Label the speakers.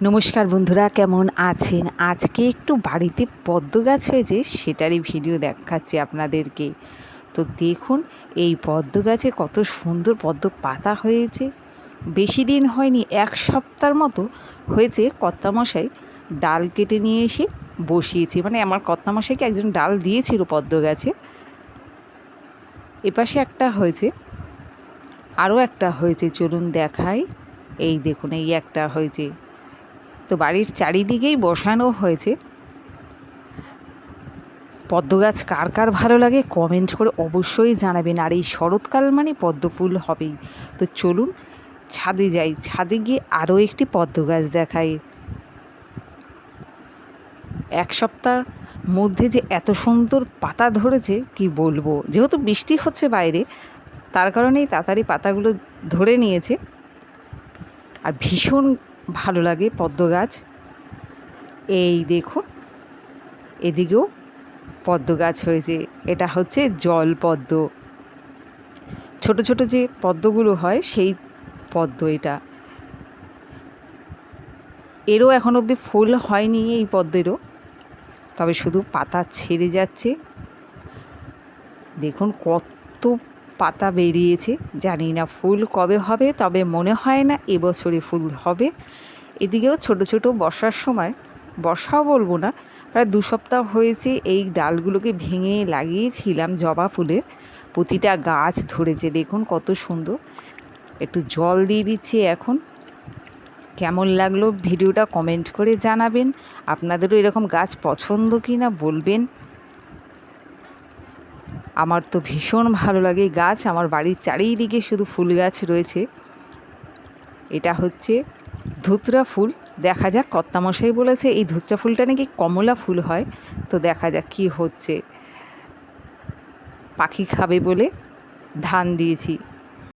Speaker 1: নমস্কার বন্ধুরা, কেমন আছেন? আজকে একটু বাড়িতে পদ্ম গাছ হয়েছে সেটারই ভিডিও দেখাচ্ছি আপনাদেরকে। তো দেখুন এই পদ্ম গাছে কত সুন্দর পদ্ম পাতা হয়েছে। বেশি দিন হয়নি, 1 সপ্তাহের মতো হয়েছে। কর্তামশাই ডাল কেটে নিয়ে এসে বসিয়েছে, মানে আমার কর্তামশাইকে একজন ডাল দিয়েছিল পদ্ম গাছে। এপাশে একটা হয়েছে, আরও একটা হয়েছে, চলুন দেখাই। এই দেখুন, এই একটা হয়েছে। তো বাড়ির চারিদিকেই বসানো হয়েছে। পদ্ম গাছ কার কার ভালো লাগে কমেন্ট করে অবশ্যই জানাবেন। আর এই শরৎকাল মানে পদ্ম ফুল হবেই। তো চলুন ছাদে যাই, ছাদে গিয়ে আরও একটি পদ্ম গাছ দেখাই। 1 সপ্তাহ মধ্যে যে এত সুন্দর পাতা ধরেছে কি বলবো। যেহেতু বৃষ্টি হচ্ছে বাইরে, তার কারণেই তাড়াতাড়ি পাতাগুলো ধরে নিয়েছে। আর ভীষণ ভালো লাগে পদ্ম গাছ। এই দেখুন এদিকেও পদ্ম গাছ হয়েছে। এটা হচ্ছে জল পদ্ম, ছোট ছোট যে পদ্মগুলো হয় সেই পদ্ম এটা। এরও এখন অবধি ফুল হয়নি এই পদ্মেরও, তবে শুধু পাতা ছেড়ে যাচ্ছে। দেখুন কত পাতা বেরিয়েছে, জানি না ফুল কবে হবে, তবে মনে হয় না এবছরে ফুল হবে। এদিকেও ছোট ছোট বর্ষার সময়, বর্ষাও বলবো না, প্রায় 2 সপ্তাহ হয়েছে এই ডালগুলোকে ভেঙে লাগিয়েছিলাম জবা ফুলের। প্রতিটা গাছ ধরেছে, দেখুন কত সুন্দর। একটু জল দিয়ে দিচ্ছি এখন। কেমন লাগলো ভিডিওটা কমেন্ট করে জানাবেন। আপনাদেরও এরকম গাছ পছন্দ কি না বলবেন। আমার তো ভীষণ ভালো লাগে গাছ। আমার বাড়ির চারিদিকে শুধু ফুল গাছ রয়েছে। এটা হচ্ছে ধুতরা ফুল। দেখা যাক, কর্তামশাই বলেছে এই ধুতরা ফুলটা নাকি কমলা ফুল হয়। তো দেখা যাক কি হচ্ছে। পাখি খাবে বলে ধান দিয়েছি।